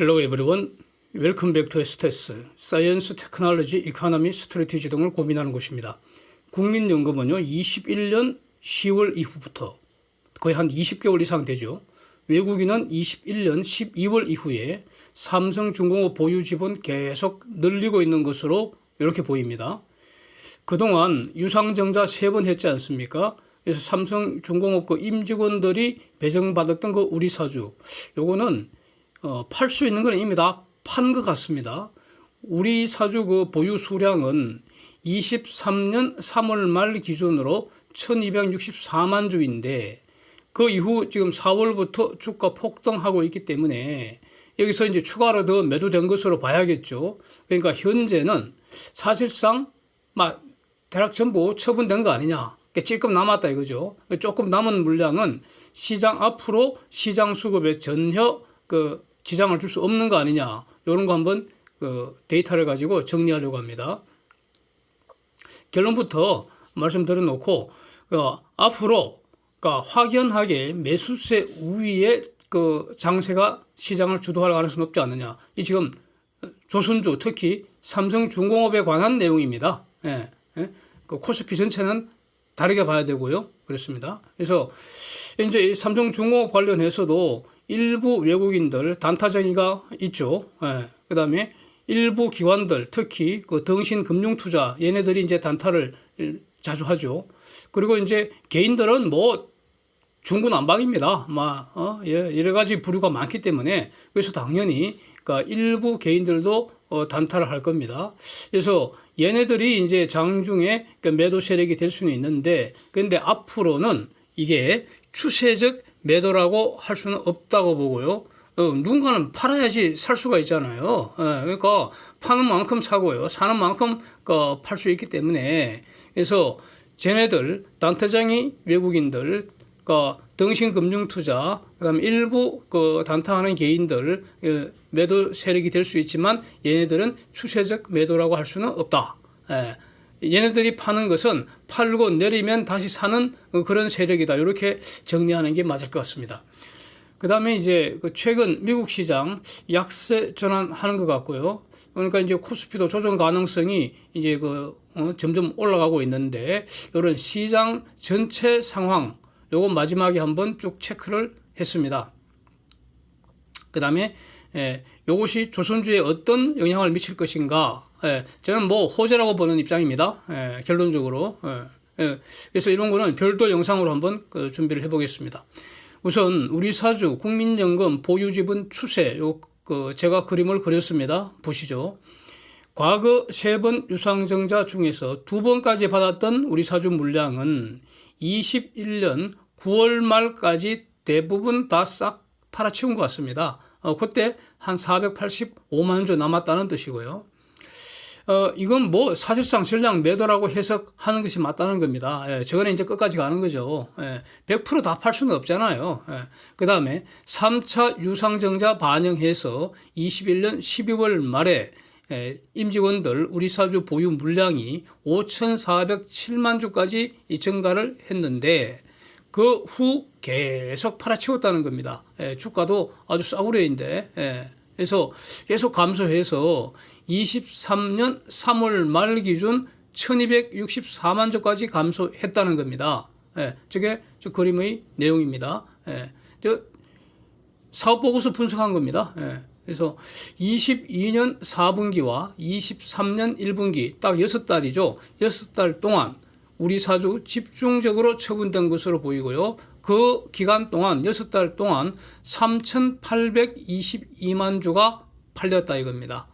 Hello everyone. Welcome back to STS, Science, Technology, Economy, Strategy 등을 고민하는 곳입니다. 국민연금은요, 21년 10월 이후부터 거의 한 20개월 이상 되죠. 외국인은 21년 12월 이후에 삼성중공업 보유 지분 계속 늘리고 있는 것으로 이렇게 보입니다. 그동안 유상증자 3번 했지 않습니까? 그래서 삼성중공업 그 임직원들이 배정받았던 그 우리사주, 요거는 팔 수 있는 건 이미 다 판 것 같습니다. 우리 사주 그 보유 수량은 23년 3월 말 기준으로 1264만 주인데 그 이후 지금 4월부터 주가 폭등하고 있기 때문에 여기서 이제 추가로 더 매도된 것으로 봐야겠죠. 그러니까 현재는 사실상 막 대략 전부 처분된 거 아니냐. 조금 남았다 이거죠. 조금 남은 물량은 시장 앞으로 시장 수급에 전혀 그 지장을 줄 수 없는 거 아니냐. 이런 거 한번 데이터를 가지고 정리하려고 합니다. 결론부터 말씀드려 놓고 앞으로 확연하게 매수세 우위의 그 장세가 시장을 주도할 가능성이 높지 않느냐. 이 지금 조선주 특히 삼성중공업에 관한 내용입니다. 그 코스피 전체는 다르게 봐야 되고요. 그렇습니다. 그래서 이제 삼성중공업 관련해서도 일부 외국인들 단타쟁이가 있죠. 그 다음에 일부 기관들 특히 그 등신금융투자 얘네들이 이제 단타를 자주 하죠. 그리고 이제 개인들은 뭐 중구난방입니다. 여러 가지 부류가 많기 때문에 그래서 당연히 일부 개인들도 단타를 할 겁니다. 그래서 얘네들이 이제 장중에 매도 세력이 될 수는 있는데, 근데 앞으로는 이게 추세적 매도라고 할 수는 없다고 보고요. 누군가는 팔아야지 살 수가 있잖아요. 그러니까 파는 만큼 사고요. 사는 만큼 팔 수 있기 때문에 그래서 쟤네들 단타장이 외국인들 등신금융투자 그다음에 일부 단타하는 개인들 매도 세력이 될 수 있지만 얘네들은 추세적 매도라고 할 수는 없다. 얘네들이 파는 것은 팔고 내리면 다시 사는 그런 세력이다. 이렇게 정리하는 게 맞을 것 같습니다. 그 다음에 이제 최근 미국 시장 약세 전환하는 것 같고요. 그러니까 이제 코스피도 조정 가능성이 이제 점점 올라가고 있는데 이런 시장 전체 상황 요건 마지막에 한번 쭉 체크를 했습니다. 그 다음에 요것이 조선주에 어떤 영향을 미칠 것인가. 저는 뭐 호재라고 보는 입장입니다. 결론적으로. 그래서 이런 거는 별도 영상으로 한번 준비를 해보겠습니다. 우선 우리 사주 국민연금 보유지분 추세 제가 그림을 그렸습니다. 보시죠. 과거 3번 유상증자 중에서 2번까지 받았던 우리 사주 물량은 21년 9월 말까지 대부분 다 싹 팔아치운 것 같습니다. 그때 한 485만 주 남았다는 뜻이고요. 이건 뭐 사실상 전량 매도라고 해석하는 것이 맞다는 겁니다. 저거는 이제 끝까지 가는 거죠. 100% 다 팔 수는 없잖아요. 그 다음에 3차 유상증자 반영해서 21년 12월 말에 임직원들 우리 사주 보유 물량이 5,407만 주까지 증가를 했는데 그 후 계속 팔아치웠다는 겁니다. 주가도 아주 싸구려인데 그래서 계속 감소해서 23년 3월 말 기준 1264만 주까지 감소했다는 겁니다. 저게 저 그림의 내용입니다. 사업보고서 분석한 겁니다. 그래서 22년 4분기와 23년 1분기 딱 6달이죠. 6달 동안 우리 사주 집중적으로 처분된 것으로 보이고요. 그 기간 동안 6달 동안 3,822만 주가 팔렸다 이겁니다.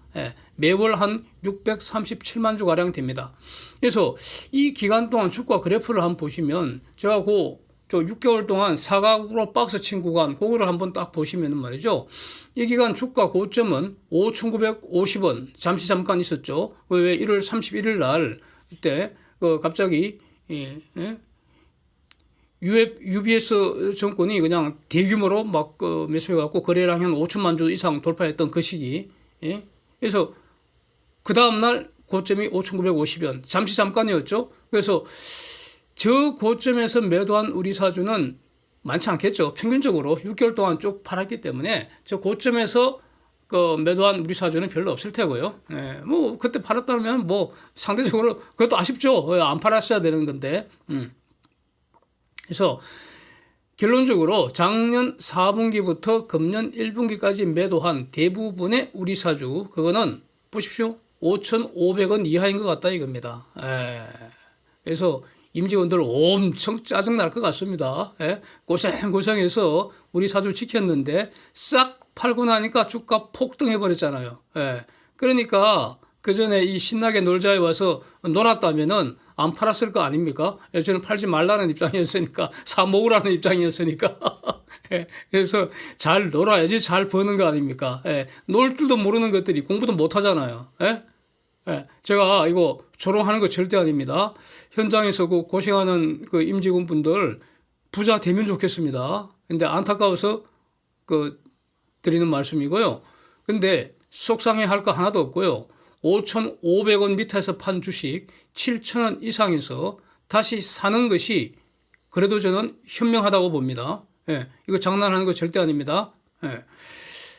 매월 한 637만 주가량 됩니다. 그래서 이 기간 동안 주가 그래프를 한번 보시면 제가 저 6개월 동안 사각으로 박스 친 구간 그거를 한번 딱 보시면 말이죠. 이 기간 주가 고점은 5,950원 잠깐 있었죠. 왜 1월 31일 날 그때 갑자기 UBS 정권이 그냥 대규모로 막 매수해갖고 거래량 한 5천만 주 이상 돌파했던 그 시기. 그래서 그 다음날 고점이 5,950원 잠깐이었죠. 그래서 저 고점에서 매도한 우리 사주는 많지 않겠죠. 평균적으로 6개월 동안 쭉 팔았기 때문에 저 고점에서 그 매도한 우리 사주는 별로 없을 테고요. 예, 뭐 그때 팔았다면 뭐 상대적으로 그것도 아쉽죠. 안 팔았어야 되는 건데. 그래서 결론적으로 작년 4분기부터 금년 1분기까지 매도한 대부분의 우리 사주, 그거는 보십시오. 5,500원 이하인 것 같다 이겁니다. 그래서 임직원들 엄청 짜증날 것 같습니다. 고생해서 우리 사주를 지켰는데 싹 팔고 나니까 주가 폭등해 버렸잖아요. 그러니까 그 전에 이 신나게 놀자에 와서 놀았다면은 안 팔았을 거 아닙니까? 저는 팔지 말라는 입장이었으니까, 사 모으라는 입장이었으니까. 그래서 잘 놀아야지 잘 버는 거 아닙니까? 놀 줄도 모르는 것들이 공부도 못 하잖아요. 제가 이거 조롱하는 거 절대 아닙니다. 현장에서 그 고생하는 그 임직원 분들 부자 되면 좋겠습니다. 근데 안타까워서 그 드리는 말씀이고요. 근데 속상해 할 거 하나도 없고요. 5,500원 밑에서 판 주식 7,000원 이상에서 다시 사는 것이 그래도 저는 현명하다고 봅니다. 이거 장난하는 거 절대 아닙니다.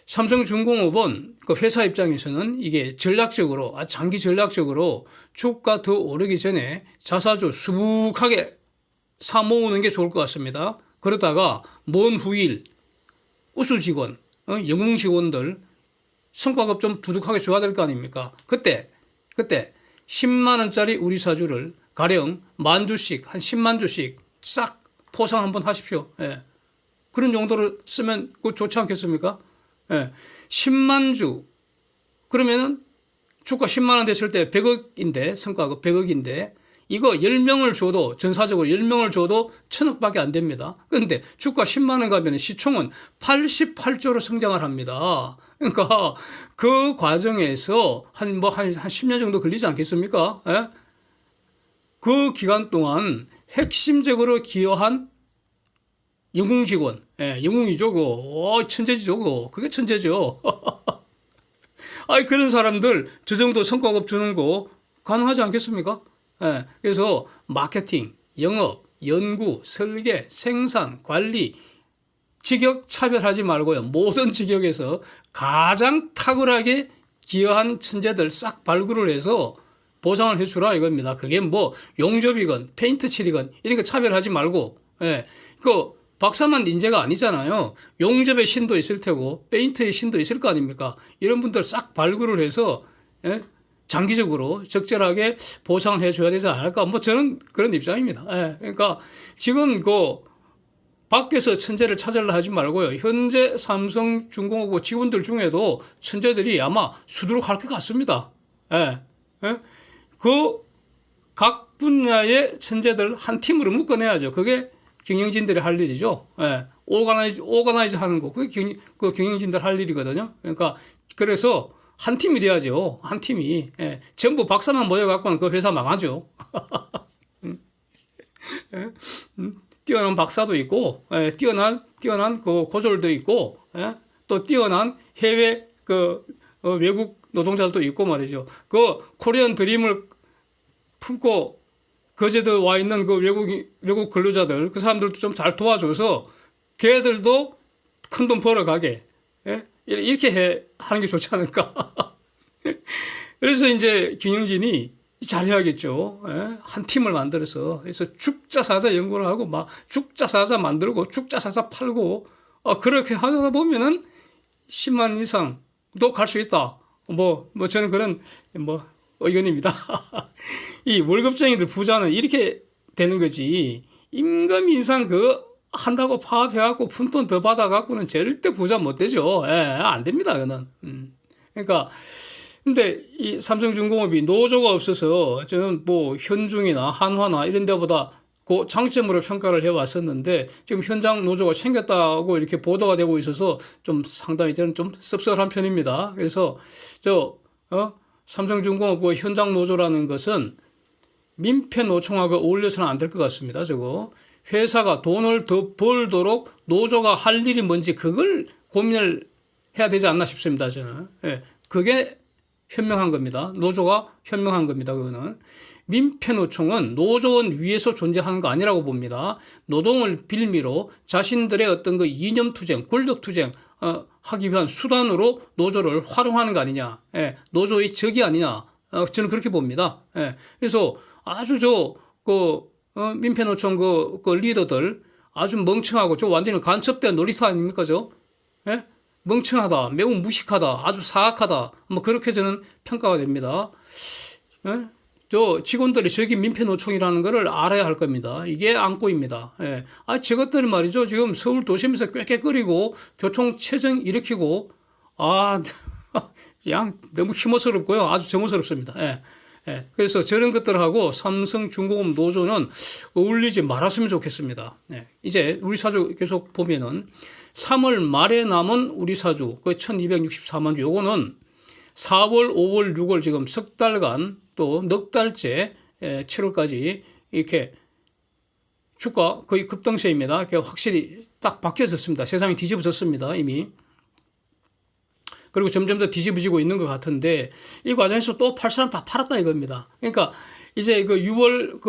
삼성중공업은 그 회사 입장에서는 이게 전략적으로, 장기 전략적으로 주가 더 오르기 전에 자사주 수북하게 사 모으는 게 좋을 것 같습니다. 그러다가 먼 후일 우수 직원, 영웅 직원들 성과급 좀 두둑하게 줘야 될 거 아닙니까? 그때 10만 원짜리 우리 사주를 가령 10,000주씩, 한 10만 주씩 싹 포상 한번 하십시오. 그런 용도로 쓰면 그거 좋지 않겠습니까? 10만 주 그러면은 주가 10만 원 됐을 때 100억인데, 성과급 100억인데 이거 10명을 줘도, 전사적으로 10명을 줘도 1,000억밖에 안 됩니다. 그런데 주가 10만 원 가면 시총은 88조로 성장을 합니다. 그러니까 그 과정에서 한 10년 정도 걸리지 않겠습니까? 그 기간 동안 핵심적으로 기여한 영웅 직원, 영웅이죠, 그거. 천재지죠, 그거. 그게 천재죠. 아니, 그런 사람들 저 정도 성과급 주는 거 가능하지 않겠습니까? 그래서 마케팅, 영업, 연구, 설계, 생산, 관리, 직역 차별하지 말고요. 모든 직역에서 가장 탁월하게 기여한 천재들 싹 발굴을 해서 보상을 해주라 이겁니다. 그게 뭐 용접이건 페인트 칠이건 이런 거 차별하지 말고, 그 박사만 인재가 아니잖아요. 용접의 신도 있을 테고 페인트의 신도 있을 거 아닙니까? 이런 분들 싹 발굴을 해서 장기적으로 적절하게 보상을 해줘야 되지 않을까? 뭐 저는 그런 입장입니다. 그러니까 지금 그 밖에서 천재를 찾으려 하지 말고요. 현재 삼성중공업 직원들 중에도 천재들이 아마 수두룩할 것 같습니다. 그 각 분야의 천재들 한 팀으로 묶어내야죠. 그게 경영진들이 할 일이죠. 오가나이즈 하는 거. 그게 그 경영진들 할 일이거든요. 그러니까 그래서 한 팀이 돼야죠. 한 팀이. 전부 박사만 모여갖고는 그 회사 망하죠. 뛰어난 박사도 있고, 뛰어난 그 고졸도 있고, 또 뛰어난 해외 외국 노동자들도 있고 말이죠. 그 코리안 드림을 품고 거제도 와 있는 그 외국 근로자들, 그 사람들도 좀 잘 도와줘서 걔들도 큰 돈 벌어가게, 이렇게 하는 게 좋지 않을까. 그래서 이제 경영진이 잘해야겠죠. 한 팀을 만들어서. 그래서 죽자사자 연구를 하고 막 죽자사자 만들고 죽자사자 팔고, 그렇게 하다 보면은 10만 이상도 갈 수 있다. 뭐 저는 그런 의견입니다. 이 월급쟁이들 부자는 이렇게 되는 거지. 임금 인상 한다고 파업해갖고 푼돈 더 받아갖고는 절대 부자 못 되죠. 안 됩니다, 그거는. 그러니까, 근데 이 삼성중공업이 노조가 없어서 저는 뭐 현중이나 한화나 이런 데보다 그 장점으로 평가를 해왔었는데 지금 현장 노조가 생겼다고 이렇게 보도가 되고 있어서 좀 상당히 저는 좀 씁쓸한 편입니다. 그래서 삼성중공업 현장 노조라는 것은 민폐 노총하고 어울려서는 안 될 것 같습니다. 저거 회사가 돈을 더 벌도록 노조가 할 일이 뭔지 그걸 고민을 해야 되지 않나 싶습니다. 저는. 그게 현명한 겁니다. 노조가 현명한 겁니다. 그거는. 민폐노총은 노조원 위에서 존재하는 거 아니라고 봅니다. 노동을 빌미로 자신들의 어떤 그 이념투쟁, 권력투쟁 하기 위한 수단으로 노조를 활용하는 거 아니냐. 예, 노조의 적이 아니냐. 저는 그렇게 봅니다. 예, 그래서 아주 민폐노총 그 리더들 아주 멍청하고 완전히 간첩된 놀이터 아닙니까, 예? 멍청하다, 매우 무식하다, 아주 사악하다, 뭐 그렇게 저는 평가가 됩니다. 예? 직원들이 저기 민폐노총이라는 것을 알아야 할 겁니다. 이게 안고입니다. 예. 저것들이 말이죠. 지금 서울 도심에서 꾀꾀거리고 교통체증 일으키고, 그냥 너무 혐오스럽고요. 아주 정오스럽습니다. 예. 예. 그래서 저런 것들하고 삼성중공업 노조는 어울리지 말았으면 좋겠습니다. 예. 이제 우리 사주 계속 보면은 3월 말에 남은 우리 사주, 그 1264만 주, 요거는 4월, 5월, 6월 지금 석 달간 또 넉 달째 7월까지 이렇게 주가 거의 급등세입니다. 확실히 딱 바뀌어졌습니다. 세상이 뒤집어졌습니다. 이미. 그리고 점점 더 뒤집어지고 있는 것 같은데 이 과정에서 또 팔 사람 다 팔았다 이겁니다. 그러니까 이제 6월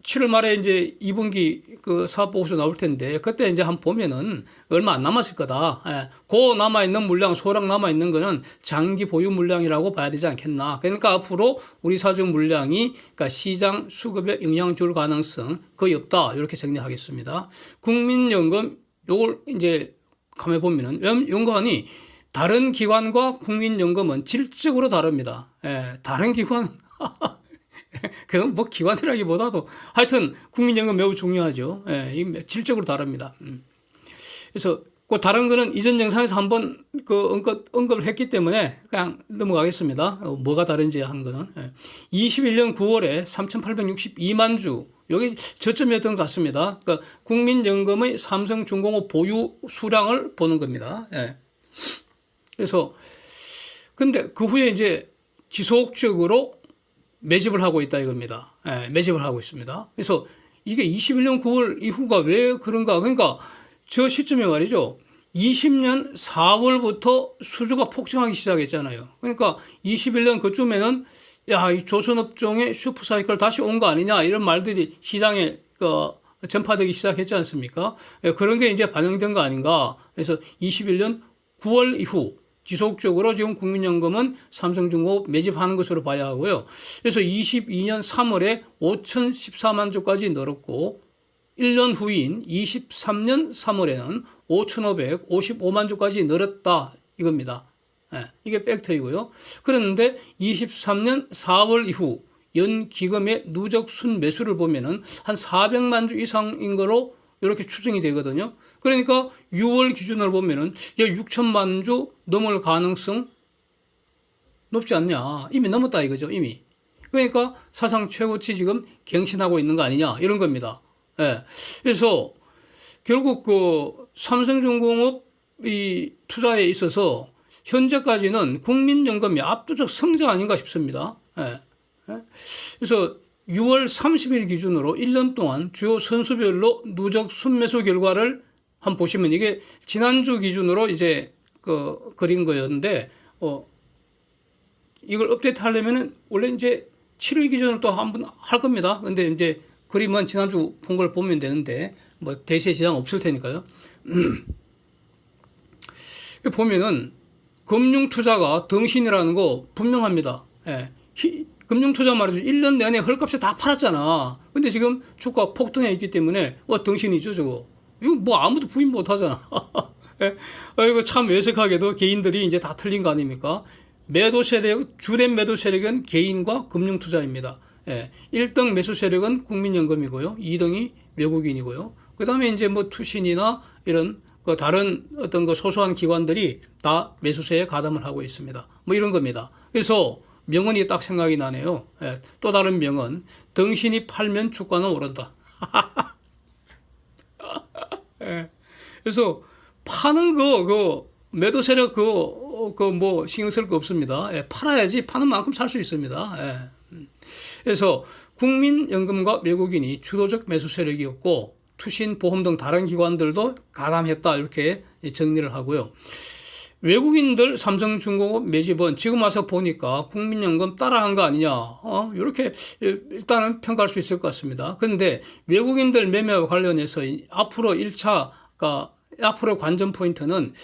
7월 말에 이제 2분기 사업보고서 나올 텐데 그때 이제 한번 보면은 얼마 안 남았을 거다. 그 남아있는 물량, 소량 남아있는 거는 장기 보유 물량이라고 봐야 되지 않겠나. 그러니까 앞으로 우리 사주 물량이 그러니까 시장 수급에 영향을 줄 가능성 거의 없다. 이렇게 정리하겠습니다. 국민연금 요걸 이제 가만히 보면은 연관이 다른 기관과 국민연금은 질적으로 다릅니다. 다른 기관 그건 뭐 기관이라기보다도 하여튼 국민연금 매우 중요하죠. 질적으로 다릅니다. 그래서 그 다른 거는 이전 영상에서 한번 언급을 했기 때문에 그냥 넘어가겠습니다. 뭐가 다른지 하는 거는 21년 9월에 3,862만 주 여기 저점이었던 것 같습니다. 그러니까 국민연금의 삼성중공업 보유 수량을 보는 겁니다. 그래서 근데 그 후에 이제 지속적으로 매집을 하고 있다 이겁니다. 매집을 하고 있습니다. 그래서 이게 21년 9월 이후가 왜 그런가? 그러니까 저 시점에 말이죠. 20년 4월부터 수주가 폭증하기 시작했잖아요. 그러니까 21년 그쯤에는 이 조선업종의 슈퍼사이클 다시 온 거 아니냐 이런 말들이 시장에 전파되기 시작했지 않습니까? 그런 게 이제 반영된 거 아닌가. 그래서 21년 9월 이후 지속적으로 지금 국민연금은 삼성중공업 매집하는 것으로 봐야 하고요. 그래서 22년 3월에 5,014만 주까지 늘었고 1년 후인 23년 3월에는 5,555만 주까지 늘었다 이겁니다. 이게 팩트이고요. 그런데 23년 4월 이후 연기금의 누적 순매수를 보면은 한 400만 주 이상인 거로 이렇게 추정이 되거든요. 그러니까 6월 기준으로 보면은 6천만 주 넘을 가능성 높지 않냐. 이미 넘었다 이거죠. 이미. 그러니까 사상 최고치 지금 갱신하고 있는 거 아니냐 이런 겁니다. 그래서 결국 삼성중공업 이 투자에 있어서 현재까지는 국민연금이 압도적 성장 아닌가 싶습니다. 그래서 6월 30일 기준으로 1년 동안 주요 선수별로 누적 순매수 결과를 한번 보시면 이게 지난주 기준으로 이제 그린 거였는데 이걸 업데이트 하려면은 원래 이제 7일 기준으로 또 한번 할 겁니다. 근데 이제 그림은 지난주 본 걸 보면 되는데 뭐 대세 시장 없을 테니까요. 보면은 금융투자가 덩신이라는 거 분명합니다. 금융투자 말이죠. 1년 내내 헐값에 다 팔았잖아. 근데 지금 주가 폭등해 있기 때문에 덩신이죠 저거. 이거 뭐 아무도 부인 못 하잖아. 이거 참 외색하게도 개인들이 이제 다 틀린 거 아닙니까? 매도 세력, 주된 매도 세력은 개인과 금융투자입니다. 1등 매수 세력은 국민연금이고요. 2등이 외국인이고요. 그 다음에 이제 뭐 투신이나 이런 다른 어떤 소소한 기관들이 다 매수세에 가담을 하고 있습니다. 뭐 이런 겁니다. 그래서 명언이 딱 생각이 나네요. 또 다른 명언. 덩신이 팔면 주가는 오른다. 그래서 파는 매도 세력 뭐 신경 쓸 거 없습니다. 팔아야지 파는 만큼 살 수 있습니다. 그래서 국민연금과 외국인이 주도적 매수 세력이었고 투신, 보험 등 다른 기관들도 가담했다 이렇게 정리를 하고요. 외국인들 삼성중공업 매집은 지금 와서 보니까 국민연금 따라한 거 아니냐, 이렇게 일단은 평가할 수 있을 것 같습니다. 그런데 외국인들 매매와 관련해서 앞으로 1차가 앞으로 관전 포인트는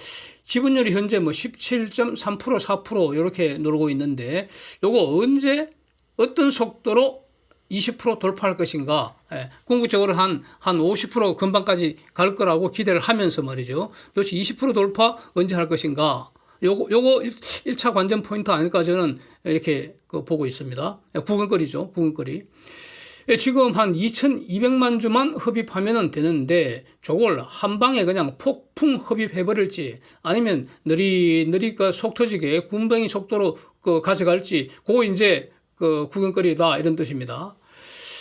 지분율이 현재 뭐 17.3%, 4% 이렇게 누르고 있는데 요거 언제 어떤 속도로 20% 돌파할 것인가, 궁극적으로 한 50% 금방까지 갈 거라고 기대를 하면서 말이죠. 도대체 20% 돌파 언제 할 것인가? 요거 1차 관전 포인트 아닐까 저는 이렇게 보고 있습니다. 구근거리죠. 구근거리. 지금 한 2,200만 주만 흡입하면 되는데 저걸 한 방에 그냥 폭풍 흡입해버릴지 아니면 느리니까 속 터지게 군뱅이 속도로 가져갈지 그거 이제 구경거리다 이런 뜻입니다.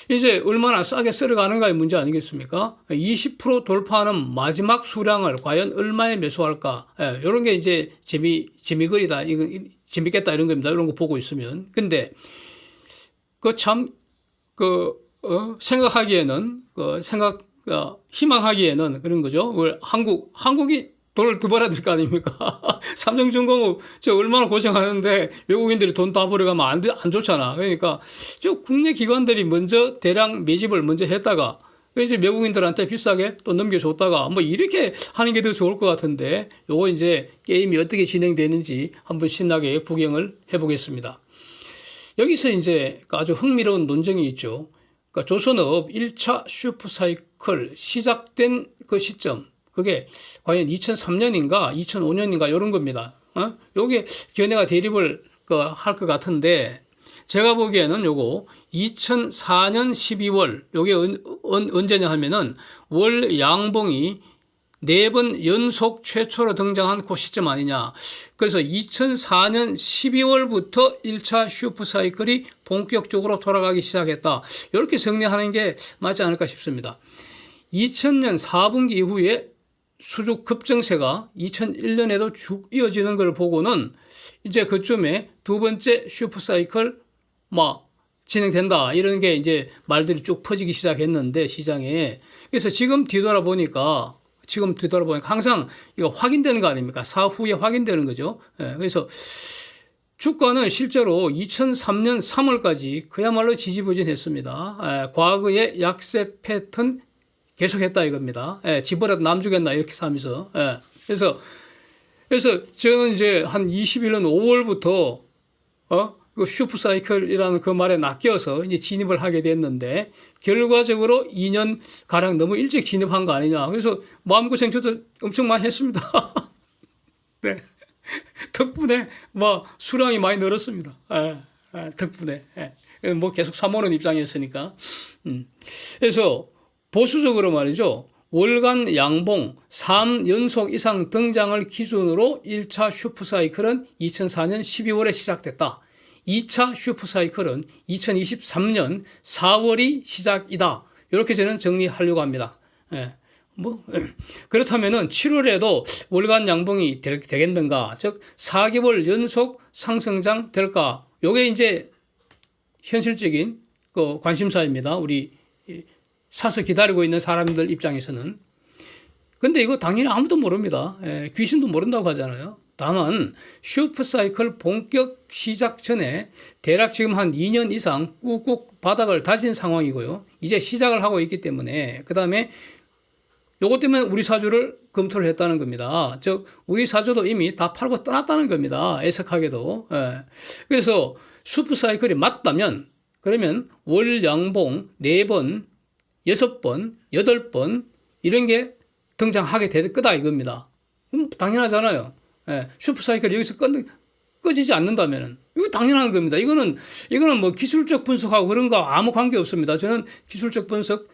이제 얼마나 싸게 쓸어가는가의 문제 아니겠습니까? 20% 돌파하는 마지막 수량을 과연 얼마에 매수할까? 이런 게 이제 재미거리다, 이거 재밌겠다 이런 겁니다. 이런 거 보고 있으면. 근데 생각하기에는 희망하기에는 그런 거죠. 한국이 돈을 더 벌어야 될 거 아닙니까? 삼성중공업 저 얼마나 고생하는데 외국인들이 돈 다 벌어가면 안 좋잖아. 그러니까 저 국내 기관들이 먼저 대량 매집을 먼저 했다가 이제 외국인들한테 비싸게 또 넘겨줬다가 뭐 이렇게 하는 게 더 좋을 것 같은데 요거 이제 게임이 어떻게 진행되는지 한번 신나게 구경을 해보겠습니다. 여기서 이제 아주 흥미로운 논쟁이 있죠. 그러니까 조선업 1차 슈퍼사이클 시작된 그 시점, 그게 과연 2003년인가 2005년인가 이런 겁니다. 요게 견해가 대립을 할 것 같은데 제가 보기에는 요거 2004년 12월 요게 언제냐 하면은 월 양봉이 4번 연속 최초로 등장한 그 시점 아니냐. 그래서 2004년 12월부터 1차 슈퍼사이클이 본격적으로 돌아가기 시작했다. 이렇게 정리하는 게 맞지 않을까 싶습니다. 2000년 4분기 이후에 수주 급증세가 2001년에도 쭉 이어지는 걸 보고는 이제 그쯤에 두 번째 슈퍼사이클 진행된다. 이런 게 이제 말들이 쭉 퍼지기 시작했는데 시장에. 그래서 지금 뒤돌아보니까 항상 이거 확인되는 거 아닙니까? 사후에 확인되는 거죠. 그래서 주가는 실제로 2003년 3월까지 그야말로 지지부진했습니다. 과거의 약세 패턴 계속했다 이겁니다. 집어라도 남 주겠나 이렇게 하면서. 그래서 저는 이제 한 21년 5월부터 그 슈퍼사이클이라는 그 말에 낚여서 이제 진입을 하게 됐는데 결과적으로 2년 가량 너무 일찍 진입한 거 아니냐. 그래서 마음고생 저도 엄청 많이 했습니다. 네. 덕분에 수량이 많이 늘었습니다. 덕분에. 뭐 계속 사모는 입장이었으니까. 그래서 보수적으로 말이죠. 월간 양봉 3연속 이상 등장을 기준으로 1차 슈퍼사이클은 2004년 12월에 시작됐다. 2차 슈퍼사이클은 2023년 4월이 시작이다. 이렇게 저는 정리하려고 합니다. 그렇다면은 7월에도 월간 양봉이 되겠는가? 즉 4개월 연속 상승장 될까? 요게 이제 현실적인 관심사입니다. 우리 사서 기다리고 있는 사람들 입장에서는. 근데 이거 당연히 아무도 모릅니다. 귀신도 모른다고 하잖아요. 다만 슈퍼사이클 본격 시작 전에 대략 지금 한 2년 이상 꾹꾹 바닥을 다진 상황이고요. 이제 시작을 하고 있기 때문에 그 다음에 요것 때문에 우리 사주를 검토를 했다는 겁니다. 즉 우리 사주도 이미 다 팔고 떠났다는 겁니다. 애석하게도. 그래서 슈퍼사이클이 맞다면 그러면 월 양봉 4번, 6번, 8번 이런 게 등장하게 될 거다 이겁니다. 당연하잖아요. 슈퍼사이클이 여기서 꺼지지 않는다면은 이거 당연한 겁니다. 이거는 뭐 기술적 분석하고 그런 거 아무 관계 없습니다. 저는 기술적 분석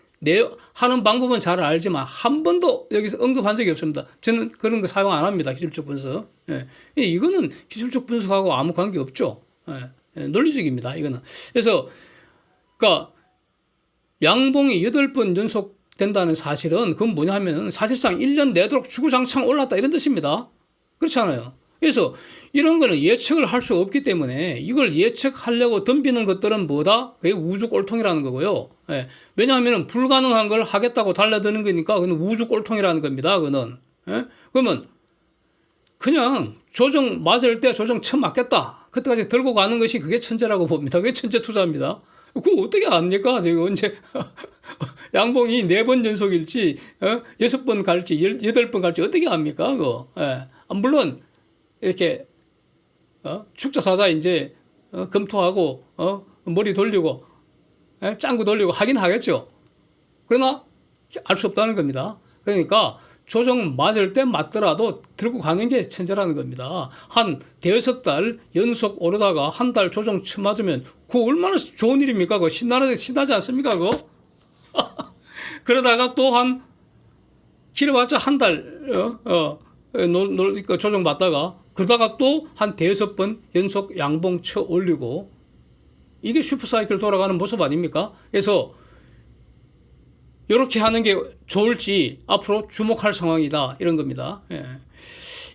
하는 방법은 잘 알지만 한 번도 여기서 언급한 적이 없습니다. 저는 그런 거 사용 안 합니다. 기술적 분석. 이거는 기술적 분석하고 아무 관계 없죠. 논리적입니다. 이거는. 그래서 그러니까 양봉이 8번 연속 된다는 사실은 그건 뭐냐 하면 사실상 1년 내도록 주구장창 올랐다 이런 뜻입니다. 그렇잖아요. 그래서 이런 거는 예측을 할 수 없기 때문에 이걸 예측하려고 덤비는 것들은 뭐다? 그게 우주 꼴통이라는 거고요. 왜냐하면 불가능한 걸 하겠다고 달려드는 거니까 그건 우주 꼴통이라는 겁니다. 그거는. 그러면 그냥 조정 맞을 때 조정 처음 맞겠다. 그때까지 들고 가는 것이 그게 천재라고 봅니다. 그게 천재 투자입니다. 그거 어떻게 압니까? 지금 언제 양봉이 4번 연속일지 6번 갈지 8번 갈지 어떻게 압니까? 그거. 예. 물론 이렇게 축자사자 이제 검토하고 머리 돌리고 짱구 돌리고 하긴 하겠죠. 그러나 알 수 없다는 겁니다. 그러니까 조정 맞을 때 맞더라도 들고 가는 게 천재라는 겁니다. 한 5달 연속 오르다가 한 달 조정 처음 맞으면 그거 얼마나 좋은 일입니까? 그거 신나지 않습니까? 그거? 그러다가 또 한 길어봤자 한 달 조정 받다가 그러다가 또 한 5번 연속 양봉 쳐 올리고 이게 슈퍼사이클 돌아가는 모습 아닙니까? 그래서 이렇게 하는 게 좋을지 앞으로 주목할 상황이다 이런 겁니다. 예.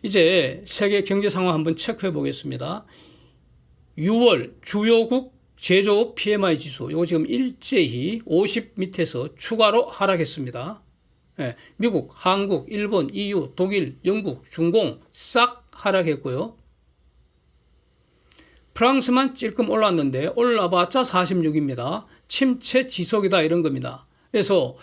이제 세계 경제 상황 한번 체크해 보겠습니다. 6월 주요국 제조업 PMI 지수 이거 지금 일제히 50 밑에서 추가로 하락했습니다. 예. 미국, 한국, 일본, EU, 독일, 영국, 중공 싹 하락했고요. 프랑스만 찔끔 올랐는데 올라봤자 46입니다. 침체 지속이다 이런 겁니다. 그래서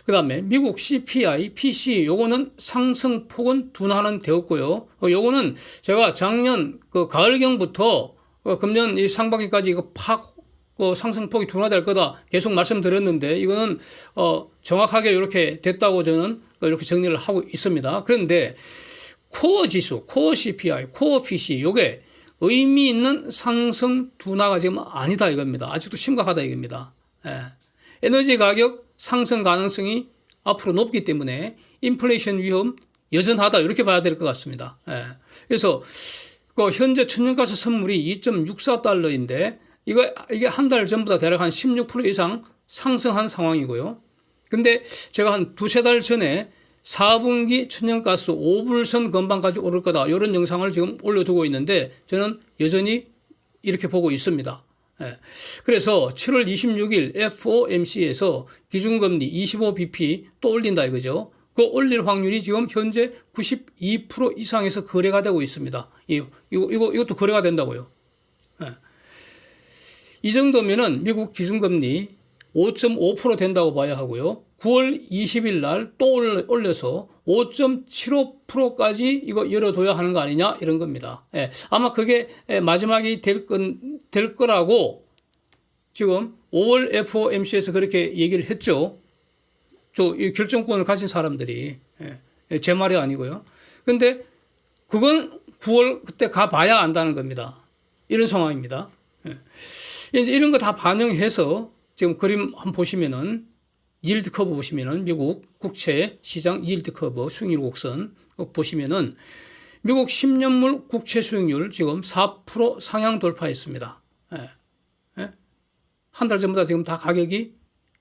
그 다음에 미국 CPI, PCE 요거는 상승폭은 둔화는 되었고요. 요거는 제가 작년 그 가을경부터 금년 이 상반기까지 이거 상승폭이 둔화될 거다 계속 말씀드렸는데 이거는 정확하게 이렇게 됐다고 저는 이렇게 정리를 하고 있습니다. 그런데 코어 지수, 코어 CPI, 코어 PCE 요게 의미 있는 상승 둔화가 지금 아니다 이겁니다. 아직도 심각하다 이겁니다. 예. 에너지 가격 상승 가능성이 앞으로 높기 때문에 인플레이션 위험 여전하다 이렇게 봐야 될 것 같습니다. 예. 그래서 현재 천연가스 선물이 2.64달러인데 이게 한 달 전보다 대략 한 16% 이상 상승한 상황이고요. 근데 제가 한 2-3달 전에 4분기 천연가스 5불선 건방까지 오를 거다 이런 영상을 지금 올려두고 있는데 저는 여전히 이렇게 보고 있습니다. 예. 그래서 7월 26일 FOMC에서 기준금리 25bp 또 올린다 이거죠. 그 올릴 확률이 지금 현재 92% 이상에서 거래가 되고 있습니다. 이것도 거래가 된다고요. 예. 이 정도면은 미국 기준금리 5.5% 된다고 봐야 하고요. 9월 20일 날 또 올려서 5.75%까지 이거 열어둬야 하는 거 아니냐 이런 겁니다. 예, 아마 그게 마지막이 될 거라고 지금 5월 FOMC에서 그렇게 얘기를 했죠. 이 결정권을 가진 사람들이 제 말이 아니고요. 근데 그건 9월 그때 가봐야 안다는 겁니다. 이런 상황입니다. 예. 이제 이런 거 다 반영해서 지금 그림 한번 보시면은 일드 커브 보시면은 미국 국채 시장 일드 커브 수익률 곡선 보시면은 미국 10년물 국채 수익률 지금 4% 상향 돌파했습니다. 예. 예? 한 달 전보다 지금 다 가격이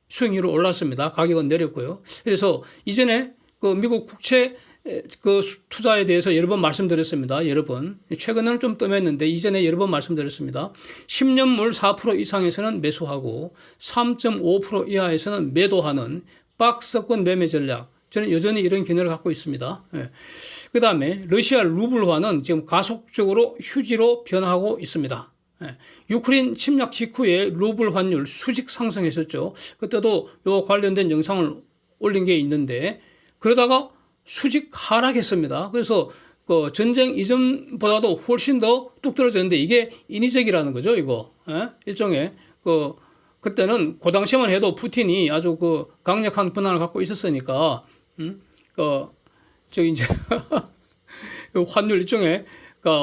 수익률이 올랐습니다. 가격은 내렸고요. 그래서 이전에 그 미국 국채 그 투자에 대해서 여러 번 말씀드렸습니다. 여러 번. 최근에는 좀 뜸했는데 이전에 여러 번 말씀드렸습니다. 10년물 4% 이상에서는 매수하고 3.5% 이하에서는 매도하는 박스권 매매 전략. 저는 여전히 이런 견해를 갖고 있습니다. 예. 그 다음에 러시아 루블화는 지금 가속적으로 휴지로 변하고 있습니다. 예. 유크레인 침략 직후에 루블 환율 수직 상승했었죠. 그때도 요 관련된 영상을 올린 게 있는데 그러다가 수직 하락했습니다. 그래서 그 전쟁 이전보다도 훨씬 더 뚝 떨어졌는데 이게 인위적이라는 거죠, 이거. 예? 일종의 그때는 그 당시만 해도 푸틴이 아주 그 강력한 분할을 갖고 있었으니까 이제 환율 일종의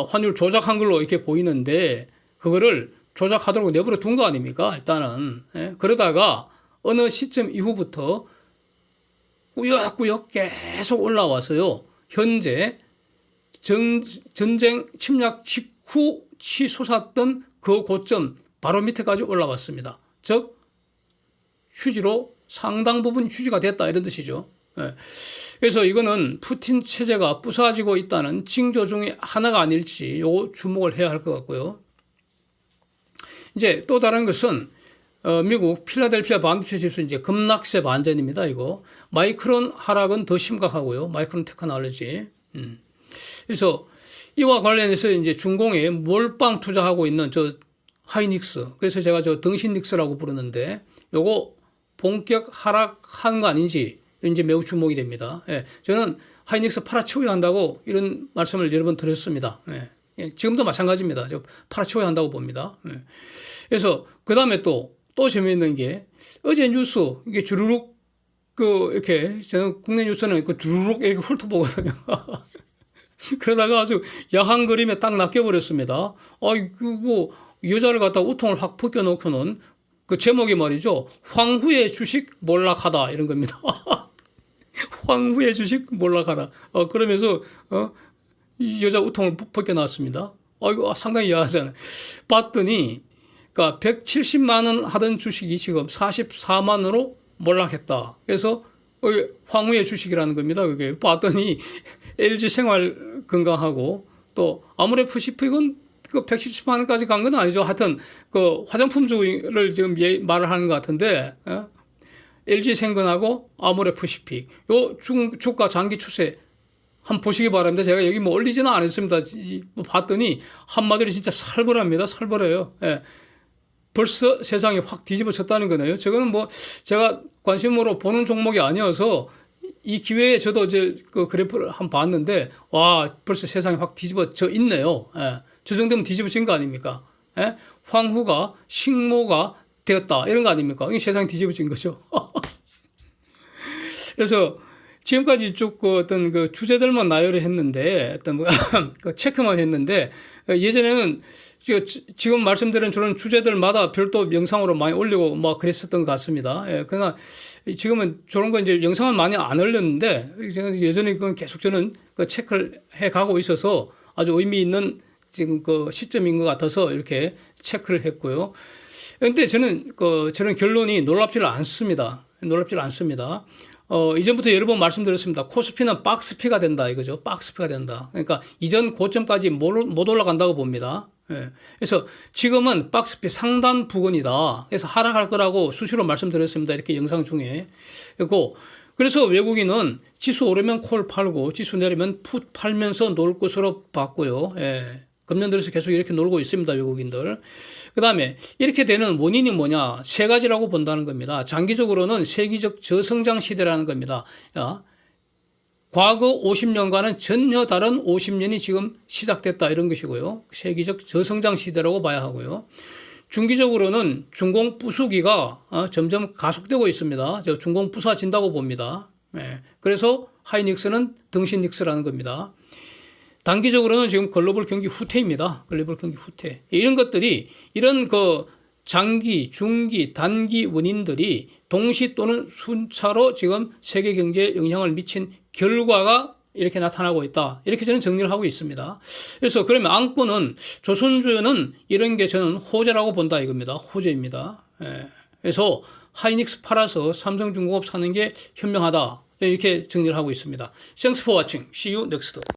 환율 조작한 걸로 이렇게 보이는데 그거를 조작하도록 내버려 둔 거 아닙니까? 일단은. 예? 그러다가 어느 시점 이후부터 꾸역꾸역 계속 올라와서요. 현재 전쟁 침략 직후 치솟았던 그 고점 바로 밑에까지 올라왔습니다. 즉 휴지로 상당 부분 휴지가 됐다 이런 뜻이죠. 예. 그래서 이거는 푸틴 체제가 부서지고 있다는 징조 중에 하나가 아닐지 요거 주목을 해야 할 것 같고요. 이제 또 다른 것은 미국 필라델피아 반도체 지수 이제 급락세 반전입니다. 이거 마이크론 하락은 더 심각하고요. 마이크론 테크놀로지. 그래서 이와 관련해서 이제 중공에 몰빵 투자하고 있는 저 하이닉스, 그래서 제가 저 등신닉스라고 부르는데 요거 본격 하락하는 거 아닌지 이제 매우 주목이 됩니다. 예, 저는 하이닉스 팔아치워야 한다고 이런 말씀을 여러 번 드렸습니다. 예, 예, 지금도 마찬가지입니다. 저 팔아치워야 한다고 봅니다. 예. 그래서 그 다음에 또 재미있는 게 어제 뉴스 이게 주르륵 이렇게 저는 국내 뉴스는 주르륵 이렇게 훑어보거든요. 그러다가 아주 야한 그림에 딱 낚여버렸습니다. 뭐 여자를 갖다 우통을 확 벗겨놓고는 그 제목이 말이죠. 황후의 주식 몰락하다 이런 겁니다. 황후의 주식 몰락하다. 그러면서 여자 우통을 벗겨놨습니다. 이거 상당히 야하잖아요. 봤더니 그러니까 170만 원 하던 주식이 지금 44만 원으로 몰락했다. 그래서 황후의 주식이라는 겁니다. 그게 봤더니 LG 생활 건강하고 또 아모레프시픽은 그 170만 원까지 간 건 아니죠. 하여튼 그 화장품주를 지금 말을 하는 것 같은데 LG 생건하고 아모레프시픽 요 주가 장기 추세 한번 보시기 바랍니다. 제가 여기 뭐 올리지는 않았습니다. 봤더니 한마디로 진짜 살벌합니다. 살벌해요. 예. 벌써 세상이 확 뒤집어졌다는 거네요. 저거는 뭐 제가 관심으로 보는 종목이 아니어서 이 기회에 저도 이제 그 그래프를 한번 봤는데 와 벌써 세상이 확 뒤집어져 있네요. 예. 저 정도면 뒤집어진 거 아닙니까? 예? 황후가 식모가 되었다 이런 거 아닙니까? 이게 세상이 뒤집어진 거죠. 그래서 지금까지 쭉 어떤 그 주제들만 나열을 했는데 어떤 뭐 그 체크만 했는데 예전에는 지금 말씀드린 저런 주제들마다 별도 영상으로 많이 올리고 막 그랬었던 것 같습니다. 예, 그러나 지금은 저런 거 이제 영상은 많이 안 올렸는데 예전에 그건 계속 저는 그 체크를 해 가고 있어서 아주 의미 있는 지금 그 시점인 것 같아서 이렇게 체크를 했고요. 근데 저는 저런 결론이 놀랍지를 않습니다. 놀랍지를 않습니다. 이전부터 여러 번 말씀드렸습니다. 코스피는 박스피가 된다 이거죠. 박스피가 된다. 그러니까 이전 고점까지 못 올라간다고 봅니다. 예. 그래서 지금은 박스피 상단 부근이다. 그래서 하락할 거라고 수시로 말씀드렸습니다. 이렇게 영상 중에. 그래서 외국인은 지수 오르면 콜 팔고 지수 내리면 풋 팔면서 놀 것으로 봤고요. 예. 금년 들어서 계속 이렇게 놀고 있습니다. 외국인들. 그 다음에 이렇게 되는 원인이 뭐냐. 세 가지라고 본다는 겁니다. 장기적으로는 세계적 저성장 시대라는 겁니다. 과거 50년과는 전혀 다른 50년이 지금 시작됐다 이런 것이고요. 세계적 저성장 시대라고 봐야 하고요. 중기적으로는 중공 부수기가 점점 가속되고 있습니다. 중공 부서진다고 봅니다. 예. 그래서 하이닉스는 등신닉스라는 겁니다. 단기적으로는 지금 글로벌 경기 후퇴입니다. 글로벌 경기 후퇴. 이런 것들이 이런 장기, 중기, 단기 원인들이 동시 또는 순차로 지금 세계 경제에 영향을 미친 결과가 이렇게 나타나고 있다. 이렇게 저는 정리를 하고 있습니다. 그래서 그러면 안건은 조선주는 이런 게 저는 호재라고 본다 이겁니다. 호재입니다. 예. 그래서 하이닉스 팔아서 삼성중공업 사는 게 현명하다. 이렇게 정리를 하고 있습니다. Thanks for watching. See you next.